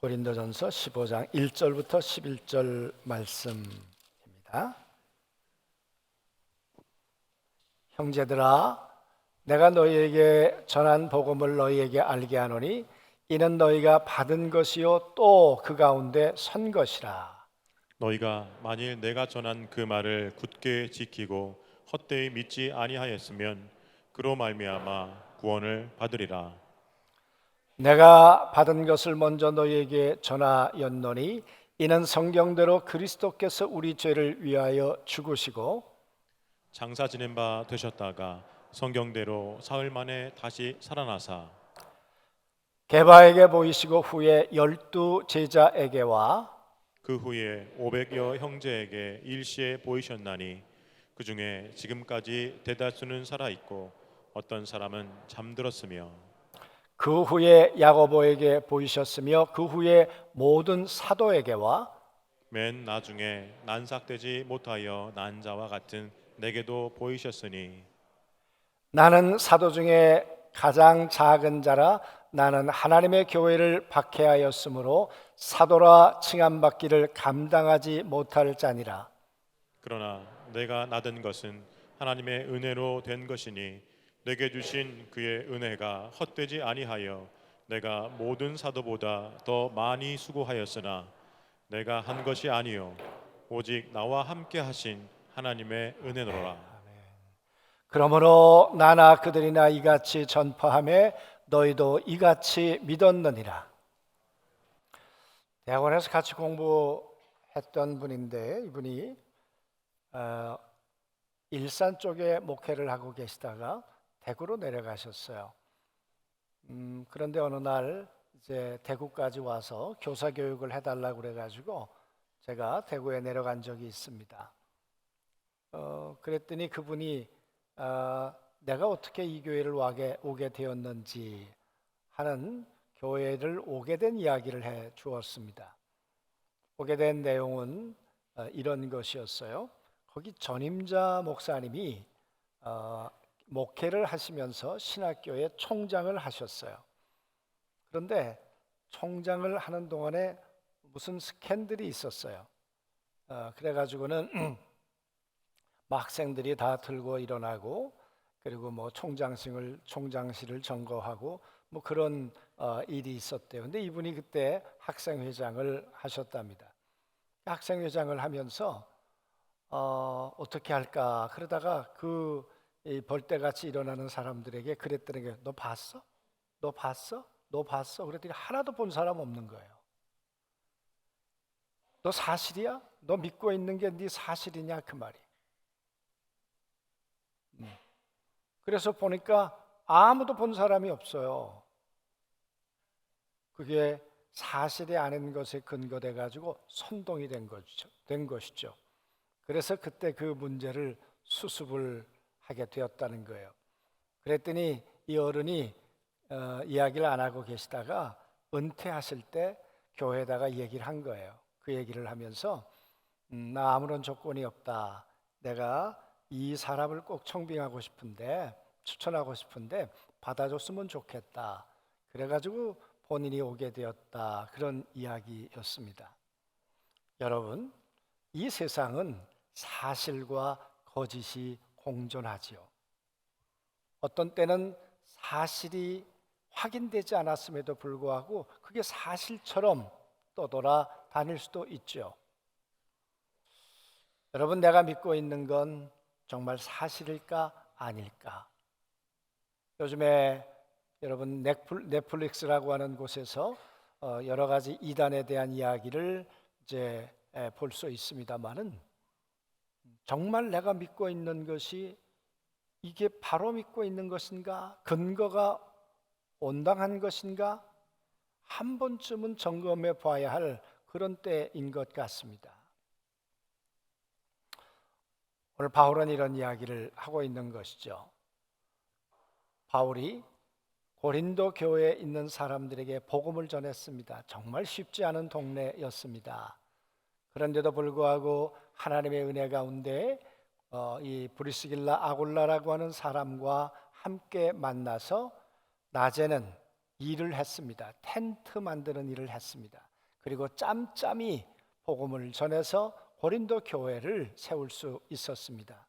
고린도전서 15장 1절부터 11절 말씀입니다. 형제들아, 내가 너희에게 전한 복음을 너희에게 알게 하노니 이는 너희가 받은 것이요 또 그 가운데 선 것이라. 너희가 만일 내가 전한 그 말을 굳게 지키고 헛되이 믿지 아니하였으면 그로 말미암아 구원을 받으리라. 내가 받은 것을 먼저 너희에게 전하였노니 이는 성경대로 그리스도께서 우리 죄를 위하여 죽으시고 장사 지낸 바 되셨다가 성경대로 사흘 만에 다시 살아나사 게바에게 보이시고 후에 12 제자에게와 그 후에 500여 형제에게 일시에 보이셨나니 그 중에 지금까지 대다수는 살아 있고 어떤 사람은 잠들었으며 그 후에 야고보에게 보이셨으며 그 후에 모든 사도에게와 맨 나중에 난삭되지 못하여 난 자와 같은 내게도 보이셨으니 나는 사도 중에 가장 작은 자라 나는 하나님의 교회를 박해하였으므로 사도라 칭함받기를 감당하지 못할 자니라. 그러나 내가 나든 것은 하나님의 은혜로 된 것이니 내게 주신 그의 은혜가 헛되지 아니하여 내가 모든 사도보다 더 많이 수고하였으나 내가 한 것이 아니요 오직 나와 함께 하신 하나님의 은혜로라. 그러므로 나나 그들이나 이같이 전파하며 너희도 이같이 믿었느니라. 대학원에서 같이 공부했던 분인데 이분이 일산 쪽에 목회를 하고 계시다가 대구로 내려가셨어요. 그런데 어느 날 이제 대구까지 와서 교사 교육을 해달라고 그래가지고 제가 대구에 내려간 적이 있습니다. 그랬더니 그분이 내가 어떻게 이 교회를 오게 되었는지 하는 교회를 오게 된 이야기를 해 주었습니다. 오게 된 내용은 이런 것이었어요. 거기 전임자 목사님이 목회를 하시면서 신학교의 총장을 하셨어요. 그런데 총장을 하는 동안에 무슨 스캔들이 있었어요. 그래가지고는 학생들이 다 들고 일어나고 그리고 뭐 총장실을 점거하고 뭐 그런 일이 있었대요. 근데 이분이 그때 학생회장을 하셨답니다. 학생회장을 하면서 어떻게 할까 그러다가 그 벌떼같이 일어나는 사람들에게 그랬더니 너 봤어? 너 봤어? 너 봤어? 그랬더니 하나도 본 사람 없는 거예요. 너 사실이야? 너 믿고 있는 게 네 사실이냐 그 말이. 그래서 보니까 아무도 본 사람이 없어요. 그게 사실이 아닌 것에 근거돼 가지고 선동이 된 것이죠. 그래서 그때 그 문제를 수습을 하게 되었다는 거예요. 그랬더니 이 어른이 이야기를 안 하고 계시다가 은퇴하실 때 교회에다가 얘기를 한 거예요. 그 얘기를 하면서 나 아무런 조건이 없다. 내가 이 사람을 꼭 청빙하고 싶은데 추천하고 싶은데 받아줬으면 좋겠다. 그래가지고 본인이 오게 되었다. 그런 이야기였습니다. 여러분, 이 세상은 사실과 거짓이 공존하지요. 어떤 때는 사실이 확인되지 않았음에도 불구하고 그게 사실처럼 떠돌아 다닐 수도 있죠. 여러분, 내가 믿고 있는 건 정말 사실일까 아닐까? 요즘에 여러분 넷플릭스라고 하는 곳에서 여러 가지 이단에 대한 이야기를 이제 볼 수 있습니다만은 정말 내가 믿고 있는 것이 이게 바로 믿고 있는 것인가? 근거가 온당한 것인가? 한 번쯤은 점검해 봐야 할 그런 때인 것 같습니다. 오늘 바울은 이런 이야기를 하고 있는 것이죠. 바울이 고린도 교회에 있는 사람들에게 복음을 전했습니다. 정말 쉽지 않은 동네였습니다. 그런데도 불구하고 하나님의 은혜 가운데 이 브리스길라 아굴라라고 하는 사람과 함께 만나서 낮에는 일을 했습니다. 텐트 만드는 일을 했습니다. 그리고 짬짬이 복음을 전해서 고린도 교회를 세울 수 있었습니다.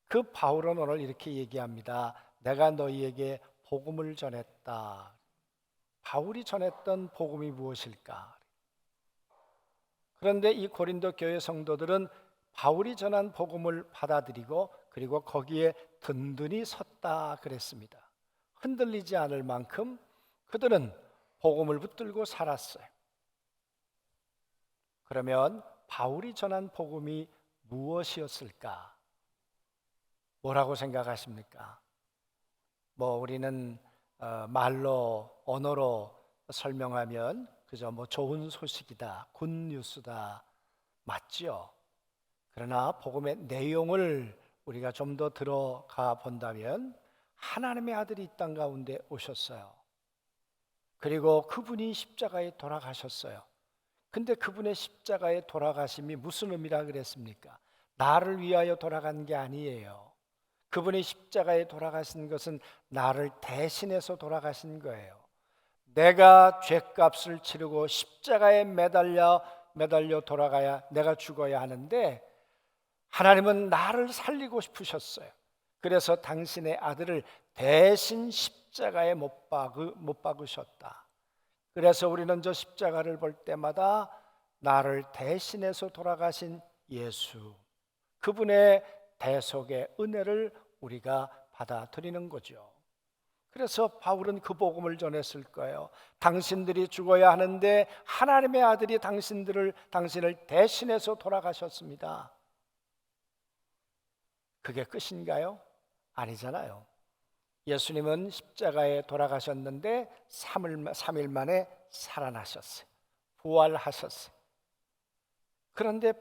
그 바울은 오늘 이렇게 얘기합니다. 내가 너희에게 복음을 전했다. 바울이 전했던 복음이 무엇일까? 그런데 이 고린도 교회 성도들은 바울이 전한 복음을 받아들이고 그리고 거기에 든든히 섰다 그랬습니다. 흔들리지 않을 만큼 그들은 복음을 붙들고 살았어요. 그러면 바울이 전한 복음이 무엇이었을까? 뭐라고 생각하십니까? 우리는 말로 언어로 설명하면 그저 좋은 소식이다, 굿뉴스다, 맞죠? 그러나 복음의 내용을 우리가 좀 더 들어가 본다면 하나님의 아들이 이 땅 가운데 오셨어요. 그리고 그분이 십자가에 돌아가셨어요. 근데 그분의 십자가에 돌아가심이 무슨 의미라 그랬습니까? 나를 위하여 돌아간 게 아니에요. 그분이 십자가에 돌아가신 것은 나를 대신해서 돌아가신 거예요. 내가 죄값을 치르고 십자가에 매달려 돌아가야, 내가 죽어야 하는데 하나님은 나를 살리고 싶으셨어요. 그래서 당신의 아들을 대신 십자가에 못 박으셨다. 그래서 우리는 저 십자가를 볼 때마다 나를 대신해서 돌아가신 예수, 그분의 대속의 은혜를 우리가 받아들이는 거죠. 그래서 바울은 그 복음을 전했을 거예요. 당신들이 죽어야 하는데 하나님의 아들이 당신을 대신해서 돌아가셨습니다. 그게 끝인가요? 아니잖아요. 예수님은 십자가에 돌아가셨는데 3일 만에 살아나셨어요. 부활하셨어요. 그런데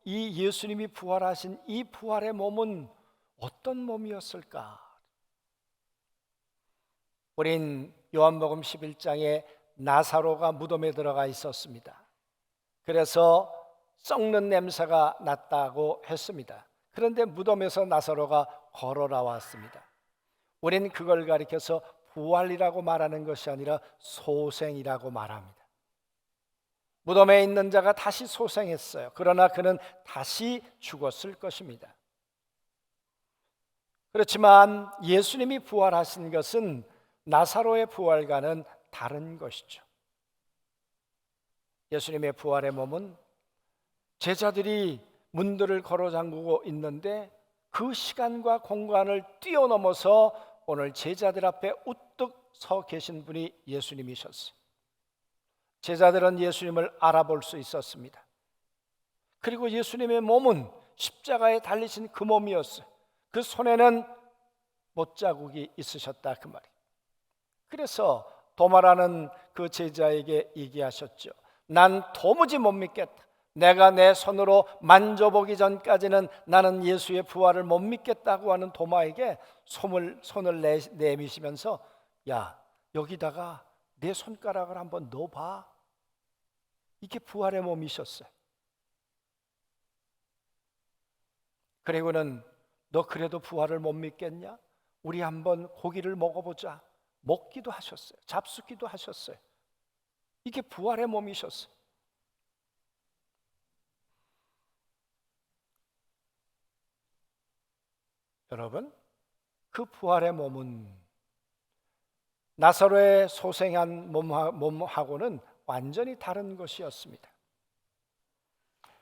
이 예수님이 부활하신 이 부활의 몸은 어떤 몸이었을까? 우린 요한복음 11장에 나사로가 무덤에 들어가 있었습니다. 그래서 썩는 냄새가 났다고 했습니다. 그런데 무덤에서 나사로가 걸어 나왔습니다. 우린 그걸 가리켜서 부활이라고 말하는 것이 아니라 소생이라고 말합니다. 무덤에 있는 자가 다시 소생했어요. 그러나 그는 다시 죽었을 것입니다. 그렇지만 예수님이 부활하신 것은 나사로의 부활과는 다른 것이죠. 예수님의 부활의 몸은 제자들이 문들을 걸어 잠그고 있는데 그 시간과 공간을 뛰어넘어서 오늘 제자들 앞에 우뚝 서 계신 분이 예수님이셨어요. 제자들은 예수님을 알아볼 수 있었습니다. 그리고 예수님의 몸은 십자가에 달리신 그 몸이었어요. 그 손에는 못자국이 있으셨다 그 말이에요. 그래서 도마라는 그 제자에게 얘기하셨죠. 난 도무지 못 믿겠다. 내가 내 손으로 만져보기 전까지는 나는 예수의 부활을 못 믿겠다고 하는 도마에게 손을 내미시면서 야, 여기다가 내 손가락을 한번 넣어봐. 이게 부활의 몸이셨어요. 그리고는 너 그래도 부활을 못 믿겠냐? 우리 한번 고기를 먹어보자. 먹기도 하셨어요. 잡수기도 하셨어요. 이게 부활의 몸이셨어요. 여러분, 그 부활의 몸은 나사로의 소생한 몸하고는 완전히 다른 것이었습니다.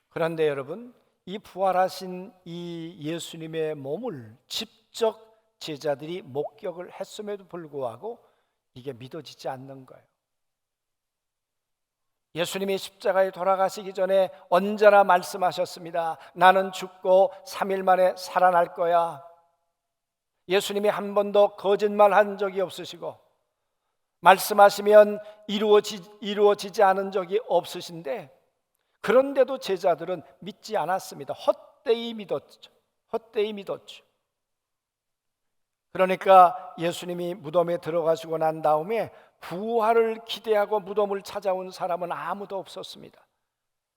그런데 여러분, 이 부활하신 이 예수님의 몸을 직접 제자들이 목격을 했음에도 불구하고 이게 믿어지지 않는 거예요. 예수님이 십자가에 돌아가시기 전에 언제나 말씀하셨습니다. 나는 죽고 3일 만에 살아날 거야. 예수님이 한 번도 거짓말한 적이 없으시고 말씀하시면 이루어지지 않은 적이 없으신데 그런데도 제자들은 믿지 않았습니다. 헛되이 믿었죠. 그러니까 예수님이 무덤에 들어가시고 난 다음에 부활을 기대하고 무덤을 찾아온 사람은 아무도 없었습니다.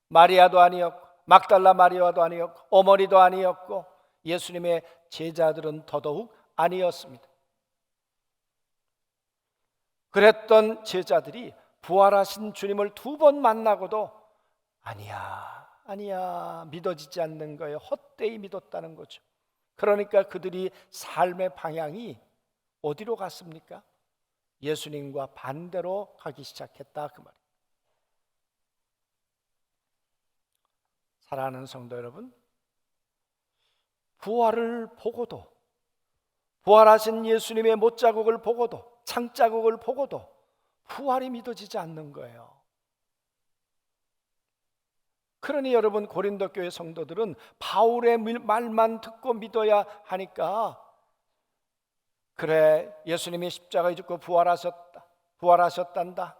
마리아도 아니었고 막달라 마리아도 아니었고 어머니도 아니었고 예수님의 제자들은 더더욱 아니었습니다. 그랬던 제자들이 부활하신 주님을 2번 만나고도 아니야 믿어지지 않는 거예요. 헛되이 믿었다는 거죠. 그러니까 그들이 삶의 방향이 어디로 갔습니까? 예수님과 반대로 가기 시작했다 그 말이에요. 사랑하는 성도 여러분, 부활을 보고도, 부활하신 예수님의 못자국을 보고도, 창자국을 보고도 부활이 믿어지지 않는 거예요. 그러니 여러분, 고린도 교회 성도들은 바울의 말만 듣고 믿어야 하니까, 그래 예수님이 십자가에 죽고 부활하셨단다,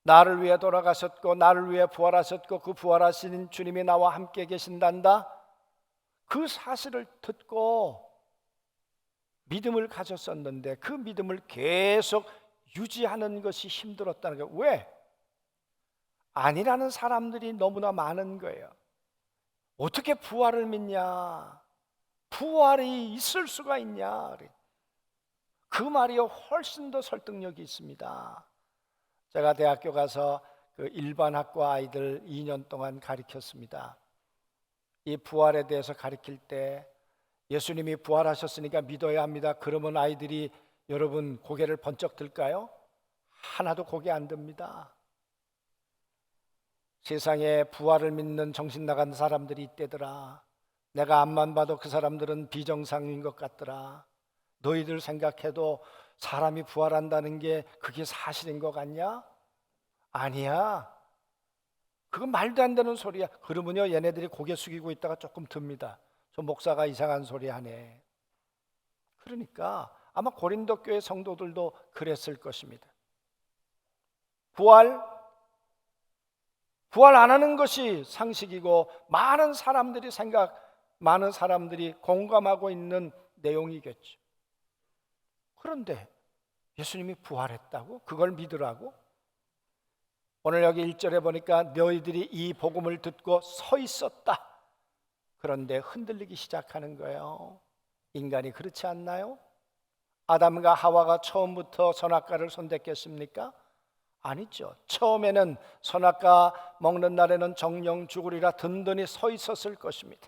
나를 위해 돌아가셨고 나를 위해 부활하셨고 그 부활하신 주님이 나와 함께 계신단다, 그 사실을 듣고 믿음을 가졌었는데 그 믿음을 계속 유지하는 것이 힘들었다는 거예요. 왜? 아니라는 사람들이 너무나 많은 거예요. 어떻게 부활을 믿냐? 부활이 있을 수가 있냐? 그 말이 훨씬 더 설득력이 있습니다. 제가 대학교 가서 그 일반학과 아이들 2년 동안 가르쳤습니다. 이 부활에 대해서 가르칠 때 예수님이 부활하셨으니까 믿어야 합니다. 그러면 아이들이 여러분 고개를 번쩍 들까요? 하나도 고개 안 듭니다. 세상에 부활을 믿는 정신 나간 사람들이 있대더라. 내가 앞만 봐도 그 사람들은 비정상인 것 같더라. 너희들 생각해도 사람이 부활한다는 게 그게 사실인 것 같냐? 아니야. 그건 말도 안 되는 소리야. 그러면요 얘네들이 고개 숙이고 있다가 조금 듭니다. 저 목사가 이상한 소리 하네. 그러니까 아마 고린도 교회 성도들도 그랬을 것입니다. 부활 안 하는 것이 상식이고 많은 사람들이 공감하고 있는 내용이겠죠. 그런데 예수님이 부활했다고? 그걸 믿으라고? 오늘 여기 1절에 보니까 너희들이 이 복음을 듣고 서 있었다. 그런데 흔들리기 시작하는 거예요. 인간이 그렇지 않나요? 아담과 하와가 처음부터 선악과를 손댔겠습니까? 아니죠. 처음에는 선악과 먹는 날에는 정령 죽으리라 든든히 서 있었을 것입니다.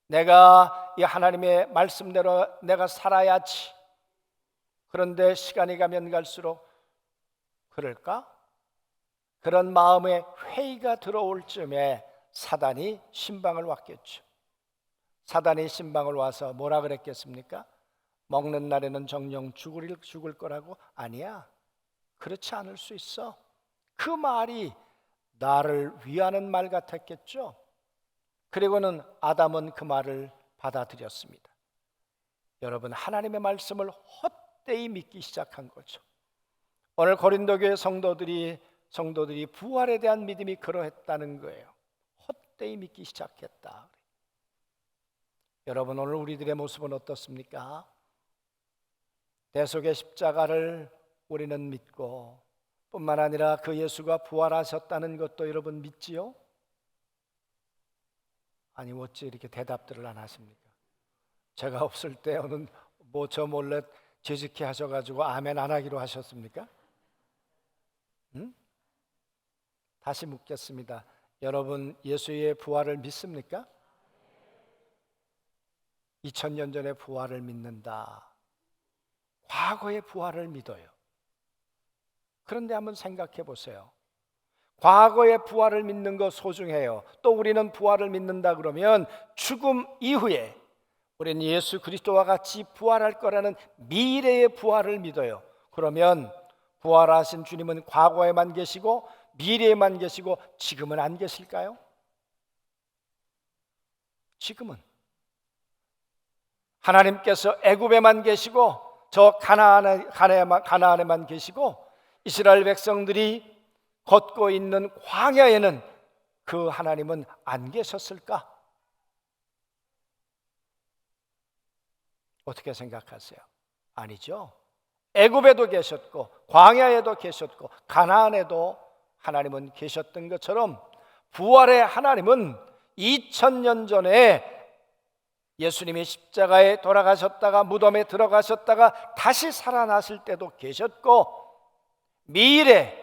내가 이 하나님의 말씀대로 내가 살아야지. 그런데 시간이 가면 갈수록 그럴까? 그런 마음에 회의가 들어올 쯤에 사단이 신방을 왔겠죠. 사단이 신방을 와서 뭐라 그랬겠습니까? 먹는 날에는 정령 죽을 거라고? 아니야, 그렇지 않을 수 있어. 그 말이 나를 위하는 말 같았겠죠. 그리고는 아담은 그 말을 받아들였습니다. 여러분, 하나님의 말씀을 헛되이 믿기 시작한 거죠. 오늘 고린도 교회 성도들이 부활에 대한 믿음이 그러했다는 거예요. 헛되이 믿기 시작했다. 여러분, 오늘 우리들의 모습은 어떻습니까? 대속의 십자가를 우리는 믿고 뿐만 아니라 그 예수가 부활하셨다는 것도 여러분 믿지요? 아니 어찌 이렇게 대답들을 안 하십니까? 제가 없을 때 오늘 저 몰래 재직해 하셔가지고 아멘 안 하기로 하셨습니까? 응? 다시 묻겠습니다. 여러분 예수의 부활을 믿습니까? 2000년 전의 부활을 믿는다. 과거의 부활을 믿어요. 그런데 한번 생각해 보세요. 과거의 부활을 믿는 거 소중해요. 또 우리는 부활을 믿는다 그러면 죽음 이후에 우리는 예수 그리스도와 같이 부활할 거라는 미래의 부활을 믿어요. 그러면 부활하신 주님은 과거에만 계시고 미래에만 계시고 지금은 안 계실까요? 지금은 하나님께서 애굽에만 계시고 저 가나안에만 계시고 이스라엘 백성들이 걷고 있는 광야에는 그 하나님은 안 계셨을까? 어떻게 생각하세요? 아니죠. 애굽에도 계셨고 광야에도 계셨고 가나안에도 하나님은 계셨던 것처럼 부활의 하나님은 2000년 전에 예수님이 십자가에 돌아가셨다가 무덤에 들어가셨다가 다시 살아나실 때도 계셨고 미래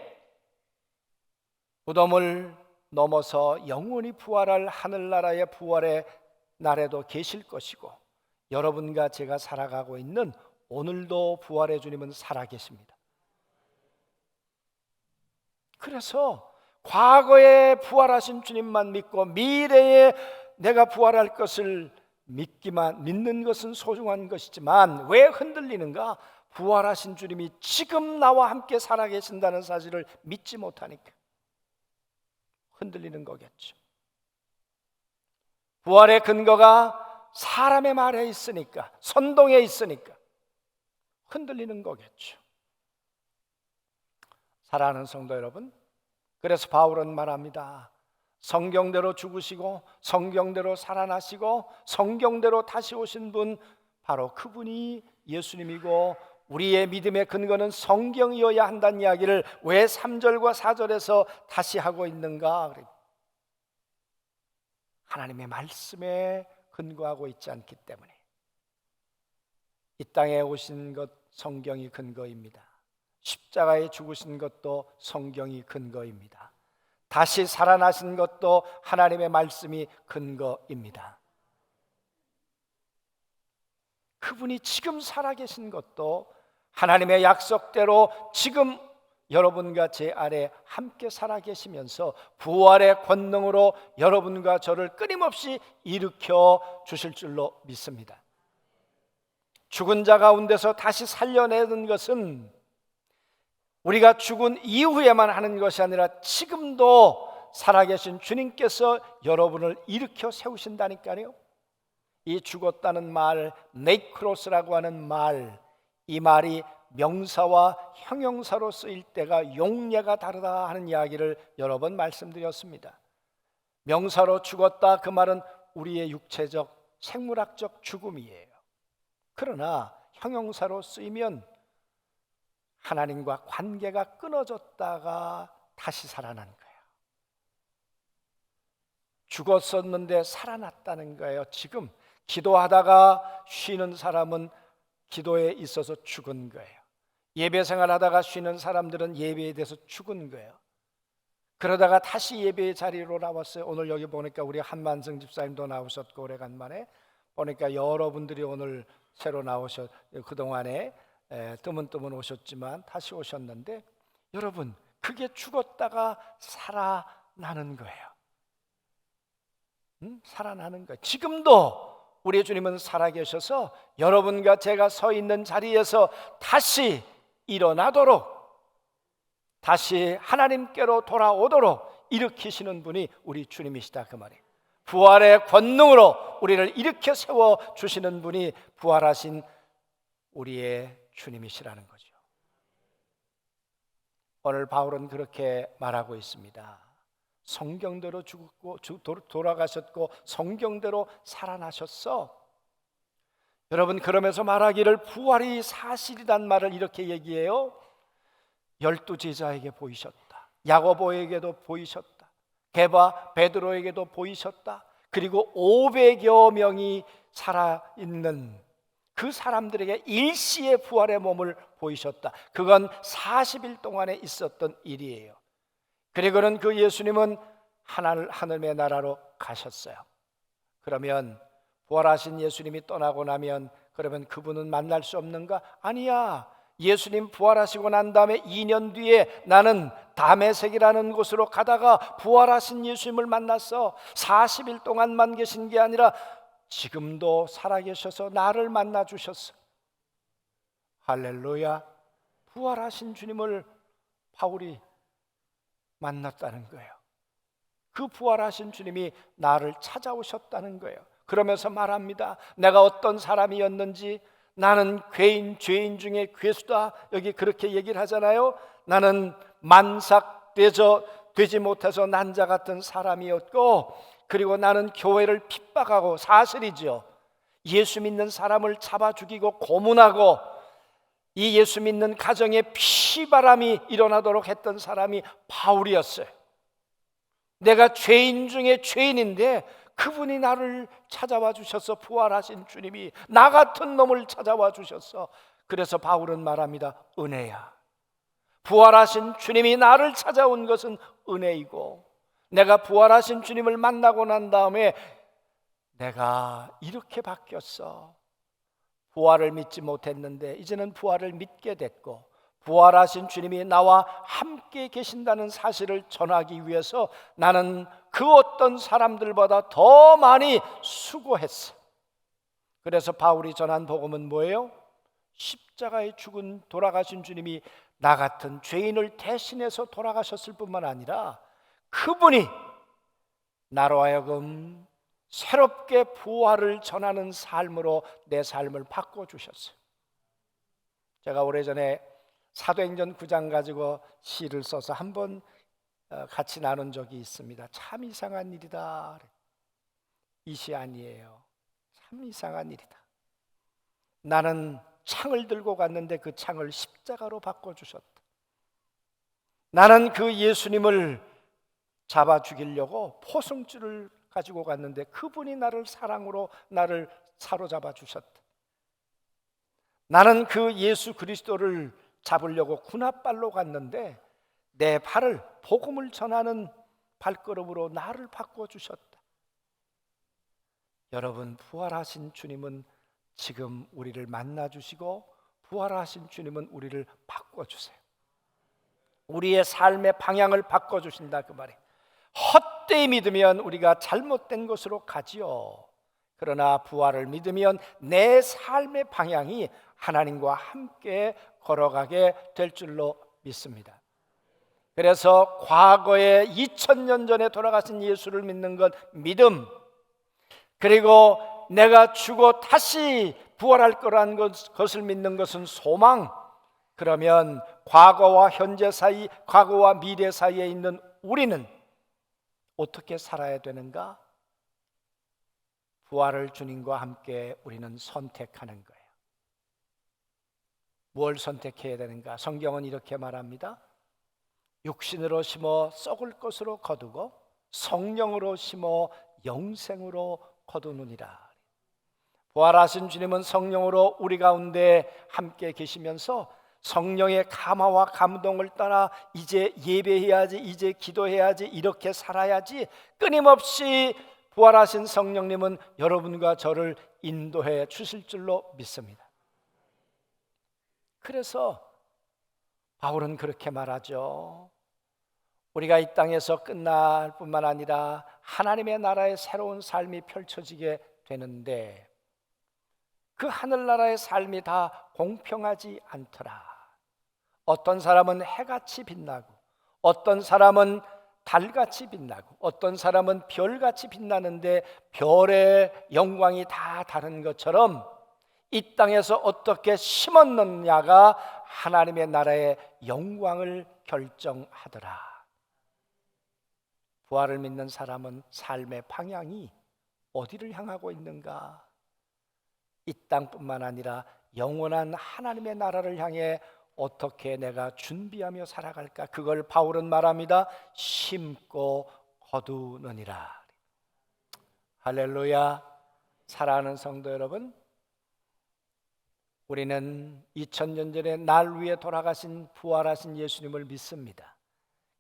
무덤을 넘어서 영원히 부활할 하늘나라의 부활의 날에도 계실 것이고, 여러분과 제가 살아가고 있는 오늘도 부활의 주님은 살아계십니다. 그래서 과거에 부활하신 주님만 믿고 미래에 내가 부활할 것을 믿는 것은 소중한 것이지만 왜 흔들리는가? 부활하신 주님이 지금 나와 함께 살아계신다는 사실을 믿지 못하니까 흔들리는 거겠죠. 부활의 근거가 사람의 말에 있으니까, 선동에 있으니까 흔들리는 거겠죠. 사랑하는 성도 여러분, 그래서 바울은 말합니다. 성경대로 죽으시고 성경대로 살아나시고 성경대로 다시 오신 분, 바로 그분이 예수님이고 우리의 믿음의 근거는 성경이어야 한다는 이야기를 왜 3절과 4절에서 다시 하고 있는가? 하나님의 말씀에 근거하고 있지 않기 때문에. 이 땅에 오신 것 성경이 근거입니다. 십자가에 죽으신 것도 성경이 근거입니다. 다시 살아나신 것도 하나님의 말씀이 근거입니다. 그분이 지금 살아계신 것도 하나님의 약속대로 지금 여러분과 제 아래 함께 살아계시면서 부활의 권능으로 여러분과 저를 끊임없이 일으켜 주실 줄로 믿습니다. 죽은 자 가운데서 다시 살려내는 것은 우리가 죽은 이후에만 하는 것이 아니라 지금도 살아계신 주님께서 여러분을 일으켜 세우신다니까요. 이 죽었다는 말, 네크로스라고 하는 말, 이 말이 명사와 형용사로 쓰일 때가 용례가 다르다 하는 이야기를 여러 번 말씀드렸습니다. 명사로 죽었다, 그 말은 우리의 육체적 생물학적 죽음이에요. 그러나 형용사로 쓰이면 하나님과 관계가 끊어졌다가 다시 살아난 거예요. 죽었었는데 살아났다는 거예요. 지금 기도하다가 쉬는 사람은 기도에 있어서 죽은 거예요. 예배 생활하다가 쉬는 사람들은 예배에 대해서 죽은 거예요. 그러다가 다시 예배의 자리로 나왔어요. 오늘 여기 보니까 우리 한만성 집사님도 나오셨고, 오래간만에 보니까 여러분들이 오늘 새로 그동안에 뜨문뜨문 오셨지만 다시 오셨는데, 여러분, 그게 죽었다가 살아나는 거예요. 살아나는 거예요. 지금도 우리 주님은 살아계셔서 여러분과 제가 서 있는 자리에서 다시 일어나도록, 다시 하나님께로 돌아오도록 일으키시는 분이 우리 주님이시다, 그 말이에요. 부활의 권능으로 우리를 일으켜 세워주시는 분이 부활하신 우리의 주님이시라는 거죠. 오늘 바울은 그렇게 말하고 있습니다. 성경대로 죽었고 돌아가셨고 성경대로 살아나셨어. 여러분, 그러면서 말하기를 부활이 사실이란 말을 이렇게 얘기해요. 12제자에게 보이셨다. 야고보에게도 보이셨다. 게바 베드로에게도 보이셨다. 그리고 500여 명이 살아있는 그 사람들에게 일시의 부활의 몸을 보이셨다. 그건 40일 동안에 있었던 일이에요. 그리고는 그 예수님은 하늘의 나라로 가셨어요. 그러면 부활하신 예수님이 떠나고 나면 그러면 그분은 만날 수 없는가? 아니야. 예수님 부활하시고 난 다음에 2년 뒤에 나는 다메섹이라는 곳으로 가다가 부활하신 예수님을 만났어. 40일 동안만 계신 게 아니라 지금도 살아계셔서 나를 만나 주셨어. 할렐루야. 부활하신 주님을 바울이 만났다는 거예요. 그 부활하신 주님이 나를 찾아오셨다는 거예요. 그러면서 말합니다. 내가 어떤 사람이었는지, 나는 죄인 중에 괴수다. 여기 그렇게 얘기를 하잖아요. 나는 만삭되지 못해서 난자 같은 사람이었고, 그리고 나는 교회를 핍박하고, 사실이죠. 예수 믿는 사람을 잡아 죽이고 고문하고 이 예수 믿는 가정에 피바람이 일어나도록 했던 사람이 바울이었어요. 내가 죄인 중에 죄인인데 그분이 나를 찾아와 주셔서, 부활하신 주님이 나 같은 놈을 찾아와 주셨어. 그래서 바울은 말합니다. 은혜야. 부활하신 주님이 나를 찾아온 것은 은혜이고, 내가 부활하신 주님을 만나고 난 다음에 내가 이렇게 바뀌었어. 부활을 믿지 못했는데 이제는 부활을 믿게 됐고, 부활하신 주님이 나와 함께 계신다는 사실을 전하기 위해서 나는 그 어떤 사람들보다 더 많이 수고했어. 그래서 바울이 전한 복음은 뭐예요? 십자가에 죽은 돌아가신 주님이 나 같은 죄인을 대신해서 돌아가셨을 뿐만 아니라 그분이 나로 하여금 새롭게 부활을 전하는 삶으로 내 삶을 바꿔주셨어요. 제가 오래전에 사도행전 9장 가지고 시를 써서 한번 같이 나눈 적이 있습니다. 참 이상한 일이다. 이 시 아니에요. 참 이상한 일이다. 나는 창을 들고 갔는데 그 창을 십자가로 바꿔주셨다. 나는 그 예수님을 잡아 죽이려고 포승줄을 가지고 갔는데 그분이 나를 사랑으로 나를 사로잡아 주셨다. 나는 그 예수 그리스도를 잡으려고 군합발로 갔는데 내 발을 복음을 전하는 발걸음으로 나를 바꿔주셨다. 여러분, 부활하신 주님은 지금 우리를 만나주시고 부활하신 주님은 우리를 바꿔주세요. 우리의 삶의 방향을 바꿔주신다 그 말이에요. 헛되이 믿으면 우리가 잘못된 곳으로 가지요. 그러나 부활을 믿으면 내 삶의 방향이 하나님과 함께 걸어가게 될 줄로 믿습니다. 그래서 과거에 2000년 전에 돌아가신 예수를 믿는 것 믿음, 그리고 내가 죽어 다시 부활할 거라는 것을 믿는 것은 소망. 그러면 과거와 현재 사이, 과거와 미래 사이에 있는 우리는 어떻게 살아야 되는가? 부활을 주님과 함께 우리는 선택하는 거예요. 뭘 선택해야 되는가? 성경은 이렇게 말합니다. 육신으로 심어 썩을 것으로 거두고 성령으로 심어 영생으로 거두느니라. 부활하신 주님은 성령으로 우리 가운데 함께 계시면서 성령의 감화와 감동을 따라 이제 예배해야지, 이제 기도해야지, 이렇게 살아야지, 끊임없이 부활하신 성령님은 여러분과 저를 인도해 주실 줄로 믿습니다. 그래서 바울은 그렇게 말하죠. 우리가 이 땅에서 끝날 뿐만 아니라 하나님의 나라의 새로운 삶이 펼쳐지게 되는데 그 하늘나라의 삶이 다 공평하지 않더라. 어떤 사람은 해같이 빛나고, 어떤 사람은 달같이 빛나고, 어떤 사람은 별같이 빛나는데 별의 영광이 다 다른 것처럼 이 땅에서 어떻게 심었느냐가 하나님의 나라의 영광을 결정하더라. 부활을 믿는 사람은 삶의 방향이 어디를 향하고 있는가? 이 땅뿐만 아니라 영원한 하나님의 나라를 향해 어떻게 내가 준비하며 살아갈까? 그걸 바울은 말합니다. 심고 거두느니라. 할렐루야. 사랑하는 성도 여러분, 우리는 2000년 전에 날 위해 돌아가신 부활하신 예수님을 믿습니다.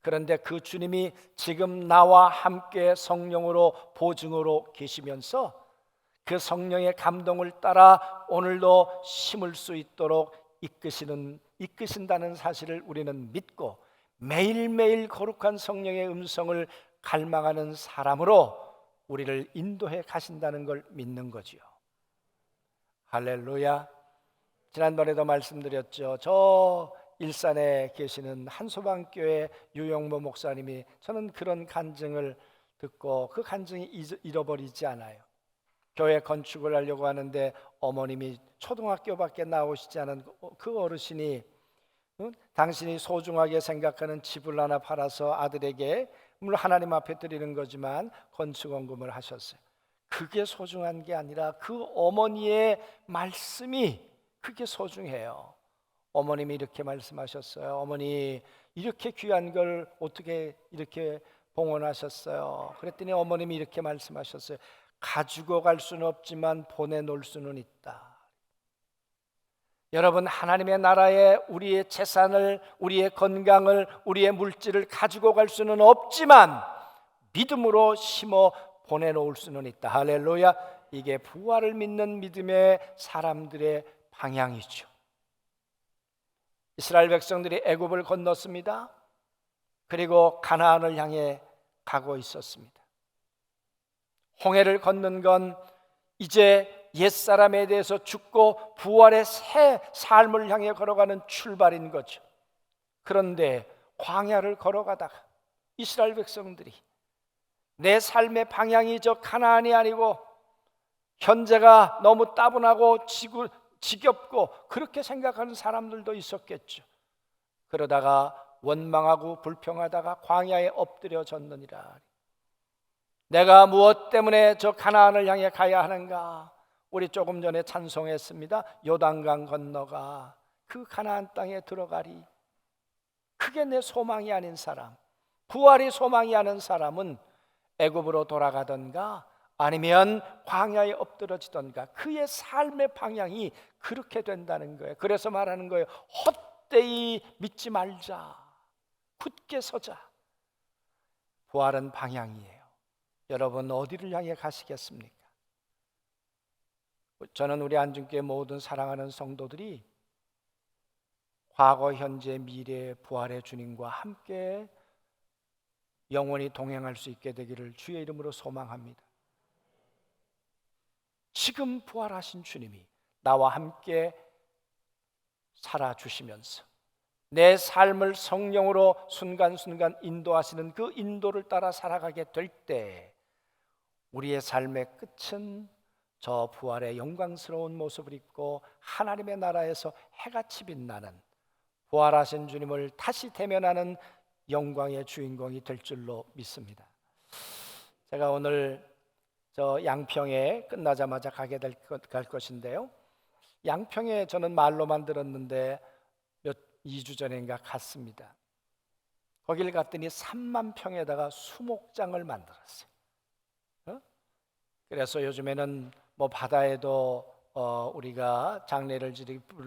그런데 그 주님이 지금 나와 함께 성령으로 보증으로 계시면서 그 성령의 감동을 따라 오늘도 심을 수 있도록 이끄신다는 사실을 우리는 믿고 매일매일 거룩한 성령의 음성을 갈망하는 사람으로 우리를 인도해 가신다는 걸 믿는 거지요. 할렐루야. 지난번에도 말씀드렸죠. 저 일산에 계시는 한소방교회 유영모 목사님이, 저는 그런 간증을 듣고 그 간증이 잃어버리지 않아요. 교회 건축을 하려고 하는데 어머님이 초등학교밖에 나오시지 않은 그 어르신이 당신이 소중하게 생각하는 집을 하나 팔아서 아들에게, 물론 하나님 앞에 드리는 거지만 건축원금을 하셨어요. 그게 소중한 게 아니라 그 어머니의 말씀이 그게 소중해요. 어머님이 이렇게 말씀하셨어요. 어머니, 이렇게 귀한 걸 어떻게 이렇게 봉헌하셨어요? 그랬더니 어머님이 이렇게 말씀하셨어요. 가지고 갈 수는 없지만 보내놓을 수는 있다. 여러분, 하나님의 나라에 우리의 재산을, 우리의 건강을, 우리의 물질을 가지고 갈 수는 없지만 믿음으로 심어 보내놓을 수는 있다. 할렐루야. 이게 부활을 믿는 믿음의 사람들의 방향이죠. 이스라엘 백성들이 애굽을 건넜습니다. 그리고 가나안을 향해 가고 있었습니다. 홍해를 걷는 건 이제 옛사람에 대해서 죽고 부활의 새 삶을 향해 걸어가는 출발인 거죠. 그런데 광야를 걸어가다가 이스라엘 백성들이 내 삶의 방향이 저 가나안이 아니고 현재가 너무 따분하고 지겹고 그렇게 생각하는 사람들도 있었겠죠. 그러다가 원망하고 불평하다가 광야에 엎드려졌느니라. 내가 무엇 때문에 저 가나안을 향해 가야 하는가? 우리 조금 전에 찬송했습니다. 요단강 건너가 그 가나안 땅에 들어가리. 그게 내 소망이 아닌 사람, 부활이 소망이 아닌 사람은 애굽으로 돌아가던가 아니면 광야에 엎드러지던가 그의 삶의 방향이 그렇게 된다는 거예요. 그래서 말하는 거예요. 헛되이 믿지 말자, 굳게 서자. 부활은 방향이에요. 여러분 어디를 향해 가시겠습니까? 저는 우리 안중교회 모든 사랑하는 성도들이 과거, 현재, 미래, 부활의 주님과 함께 영원히 동행할 수 있게 되기를 주의 이름으로 소망합니다. 지금 부활하신 주님이 나와 함께 살아주시면서 내 삶을 성령으로 순간순간 인도하시는 그 인도를 따라 살아가게 될 때 우리의 삶의 끝은 저 부활의 영광스러운 모습을 입고 하나님의 나라에서 해같이 빛나는 부활하신 주님을 다시 대면하는 영광의 주인공이 될 줄로 믿습니다. 제가 오늘 저 양평에 끝나자마자 갈 것인데요. 양평에 저는 말로만 들었는데 2주 전인가 갔습니다. 거길 갔더니 3만 평에다가 수목장을 만들었어요. 그래서 요즘에는 뭐 바다에도 우리가 장례를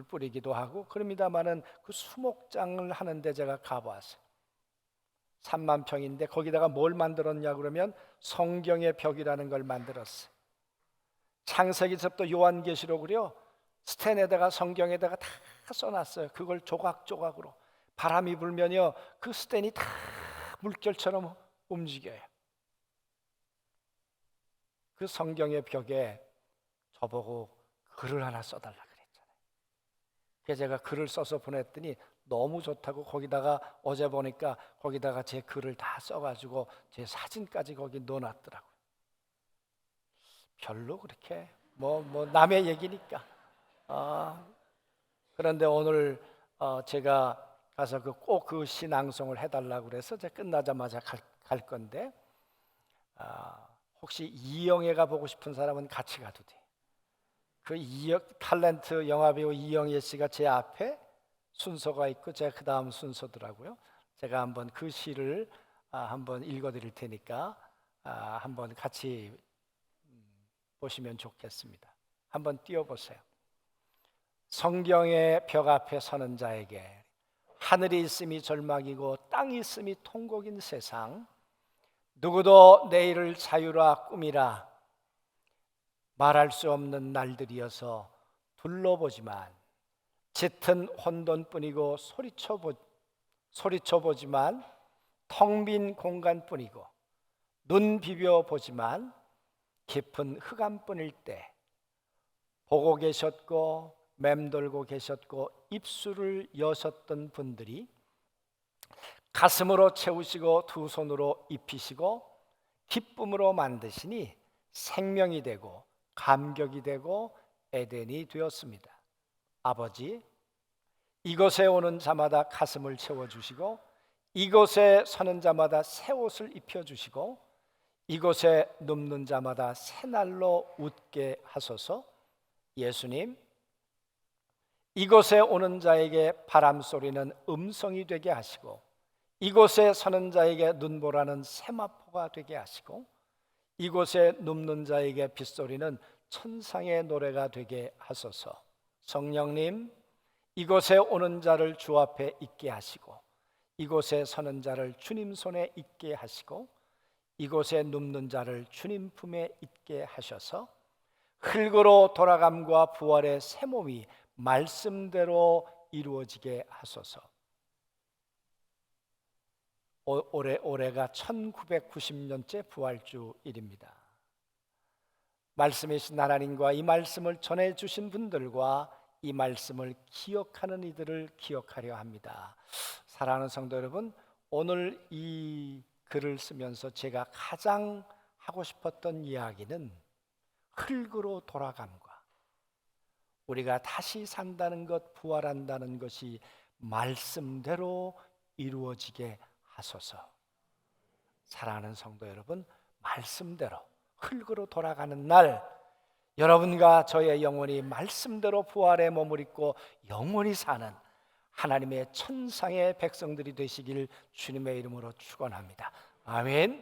뿌리기도 하고 그럽니다마는 그 수목장을 하는데 제가 가보았어요. 3만 평인데 거기다가 뭘 만들었냐 그러면 성경의 벽이라는 걸 만들었어요. 창세기서부터 요한계시록으로요 스텐에다가 성경에다가 다 써놨어요. 그걸 조각조각으로 바람이 불면요 그 스텐이 다 물결처럼 움직여요. 그 성경의 벽에 저보고 글을 하나 써달라 그랬잖아요. 그래서 제가 글을 써서 보냈더니 너무 좋다고 거기다가 어제 보니까 거기다가 제 글을 다 써가지고 제 사진까지 거기 넣어놨더라고요. 별로 그렇게 뭐 남의 얘기니까. 그런데 오늘 제가 가서 꼭 그 시낭송을 해달라고 그래서 제가 끝나자마자 갈 건데 혹시 이영애가 보고 싶은 사람은 같이 가도 돼. 그 탤런트 영화배우 이영애 씨가 제 앞에 순서가 있고 제가 그 다음 순서더라고요. 제가 한번 그 시를 한번 읽어드릴 테니까 한번 같이 보시면 좋겠습니다. 한번 띄워보세요. 성경의 벽 앞에 서는 자에게 하늘이 있음이 절망이고 땅이 있음이 통곡인 세상, 누구도 내일을 자유라 꿈이라 말할 수 없는 날들이어서 둘러보지만 짙은 혼돈뿐이고 소리쳐보지만 텅 빈 공간뿐이고 눈 비벼보지만 깊은 흑암뿐일 때 보고 계셨고 맴돌고 계셨고 입술을 여셨던 분들이 가슴으로 채우시고 두 손으로 입히시고 기쁨으로 만드시니 생명이 되고 감격이 되고 에덴이 되었습니다. 아버지, 이곳에 오는 자마다 가슴을 채워주시고 이곳에 서는 자마다 새 옷을 입혀주시고 이곳에 눕는 자마다 새날로 웃게 하소서. 예수님, 이곳에 오는 자에게 바람 소리는 음성이 되게 하시고 이곳에 서는 자에게 눈보라는 세마포가 되게 하시고 이곳에 눕는 자에게 빗소리는 천상의 노래가 되게 하소서. 성령님, 이곳에 오는 자를 주 앞에 있게 하시고 이곳에 서는 자를 주님 손에 있게 하시고 이곳에 눕는 자를 주님 품에 있게 하셔서 흙으로 돌아감과 부활의 새 몸이 말씀대로 이루어지게 하소서. 올해가 1990년째 부활주일입니다. 말씀이신 하나님과 이 말씀을 전해주신 분들과 이 말씀을 기억하는 이들을 기억하려 합니다. 사랑하는 성도 여러분, 오늘 이 글을 쓰면서 제가 가장 하고 싶었던 이야기는 흙으로 돌아감과 우리가 다시 산다는 것, 부활한다는 것이 말씀대로 이루어지게 하소서. 사랑하는 성도 여러분, 말씀대로 흙으로 돌아가는 날 여러분과 저의 영혼이 말씀대로 부활의 몸을 입고 영원히 사는 하나님의 천상의 백성들이 되시길 주님의 이름으로 축원합니다. 아멘.